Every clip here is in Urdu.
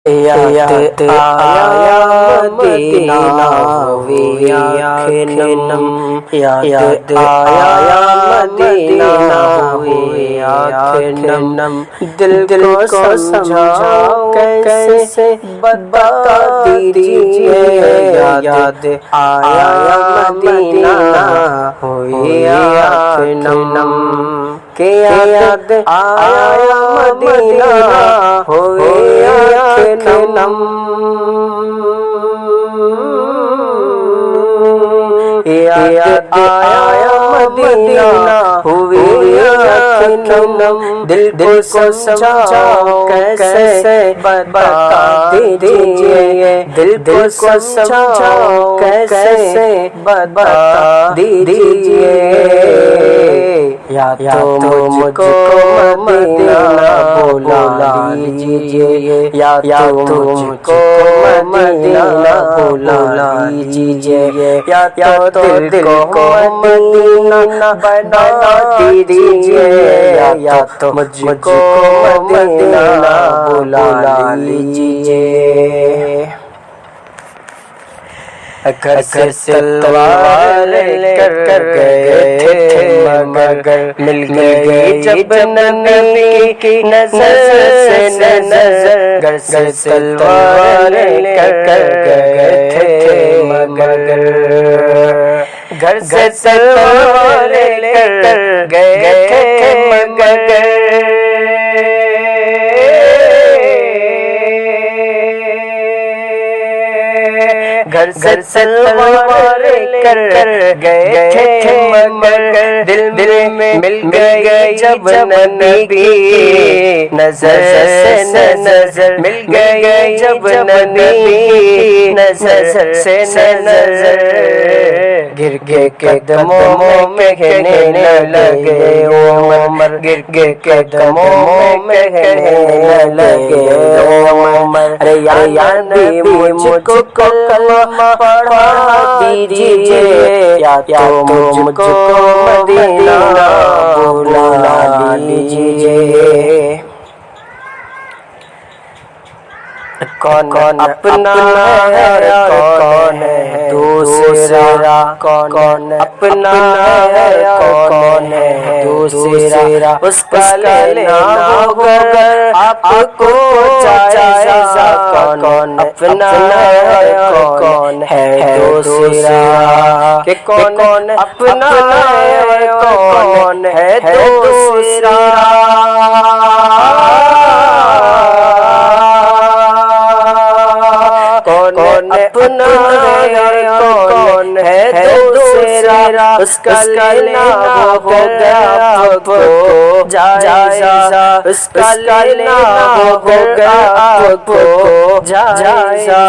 یاد آیا مدینہ ہوئی آنکھیں یاد آیا مدینہ ہوئی آنکھیں دل کو سمجھاؤ کیسے بتا دیجئے یاد آیا مدینہ ہوئی آنکھیں کہ یاد آیا مدینہ ہوئی آنکھیں یاد آیا مدینہ ہوئی آنکھیں دل کو سمجھاؤ کیسے بتا دیجئے دل کو سمجھاؤ کیسے بتا دیجئے یا تو مجھ کو مدینہ بلا لیجئے یا تو مجھ کو مدینہ بلا لیجئے یا تو دل کو مدینہ بنا دیجئے یا تو مجھ کو مدینہ بلا لیجئے گھر سے تلوار لے کر گئے تھے مگر مل گئی جب نبی کی نظر سے نظر گھر سے تلوار لے کر گئے تھے مگر گھر سے تلوار لے کر گئے تھے مگر گھر سے تلوار لے کر گئے تھے مگر دل میں مل گئی جب نبی کی نظر سے نظر مل گئی جب نبی کی نظر سے نظر گر کے قدموں میں کہنے لگے عمر گر کے قدموں میں کہنے لگے عمر ارے یا نبی مجھ کو کلمہ پڑھا دیجئے یا تو مجھ کو مدینہ بلا لیجئے کون اپنا ہے اور کون ہے دوسرا کون اپنا ہے اور کون ہے دوسرا اس کا لینا ہوگا آپ کو جائزہ کون اپنا ہے اور کون ہے دوسرا کہ کون اپنا ہے اور کون ہے دوسرا کون اپنا ہے کون ہے دوسرا اس کا لینا ہوگا آپ کو جائزہ اس کا لینا ہوگا آپ کو جائزہ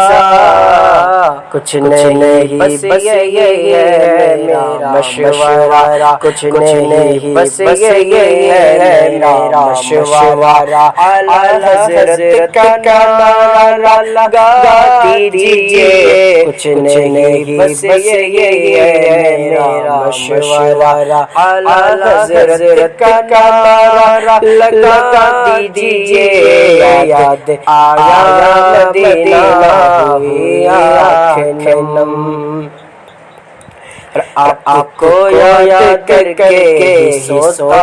کچھ نہیں بس یہی ہے میرا مشورہ کچھ نہیں بس یہی ہے میرا مشورہ اعلیٰ حضرت کا نعرہ لگا دیجئے کچھ نہیں بس یہی ہے میرا مشورہ اعلیٰ حضرت کا نعرہ لگا دیجئے یاد آیا مدینہ ہوئی آنکھیں نم آپ کو یاد کر کے سوتا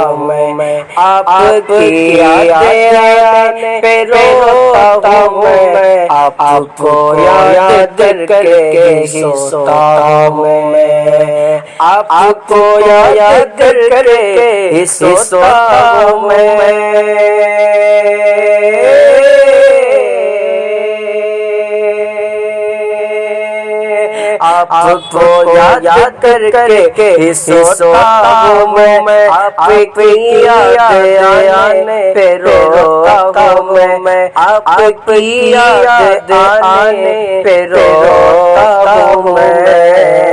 ہوں میں آپ کی یادیں آنے پہ روتا ہوں میں آپ کو یاد کر کے سوتا ہوں میں آپ کو یاد کر کے سوتا ہوں میں آپ کو یاد کر کے سوتا ہوں میں آپ کی یاد آنے پہ روتا ہوں میں آپ کی یاد آنے پہ روتا ہوں میں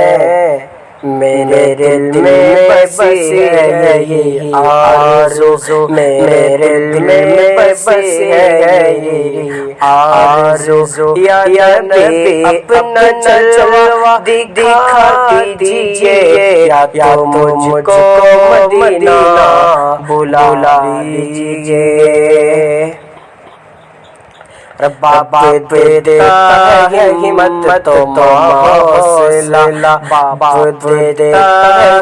میرے دل میں بسی ہے یہی آرزو میرے دل میں بسی ہے یہی آرزو یا نبی اپنا جلوہ دکھا دیجئے یا تو مجھ کو مدینہ بلا لیجئے باپ دیتا ہے ہمت تو حوصلہ، باپ دیتا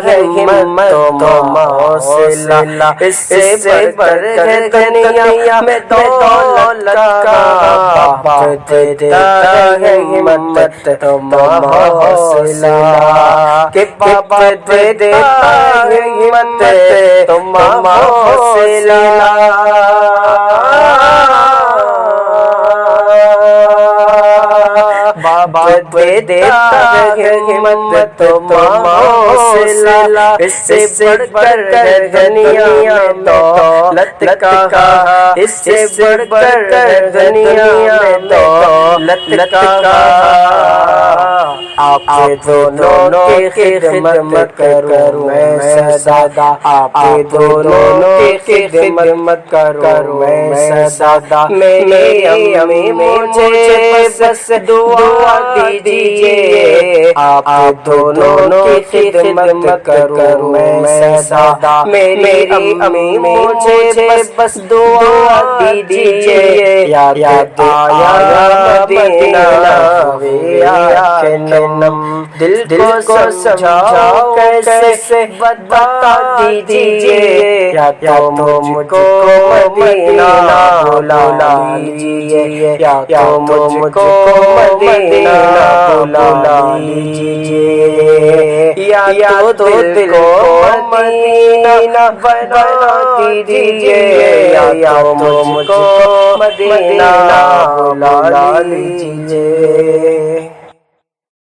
ہے ہمت تو حوصلہ، اس سے بڑھ کر دنیا میں دولت کا، باپ دیتا ہے ہمت تو حوصلہ، کہ باپ دیتا ہے ہمت تو حوصلہ، باپ دیتا ہے ہمت تو حوصلہ، اس سے بڑھ کر دنیا میں دولت کا، اس سے بڑھ کر دنیا میں دولت کا، آپ دونوں کی خدمت کروں میں سدا، آپ دونوں کی خدمت کروں میں سدا، میری امی مجھے بس دعا دیجیے، آپ دونوں کی خدمت کروں میں سدا، میری امی مجھے بس دعا دیجیے، یاد آیا مدینہ ہویا کہ نم، دل کو سمجھاؤ کیسے بتا دیجیے، یا تو مجھ کو مدینہ بلا لیجیے، یا تو مجھ کو مدینہ بلا لیجیے، یا تو دل کو مدینہ بنا دیجیے، یا تو مجھ کو مدینہ بلا لیجیے۔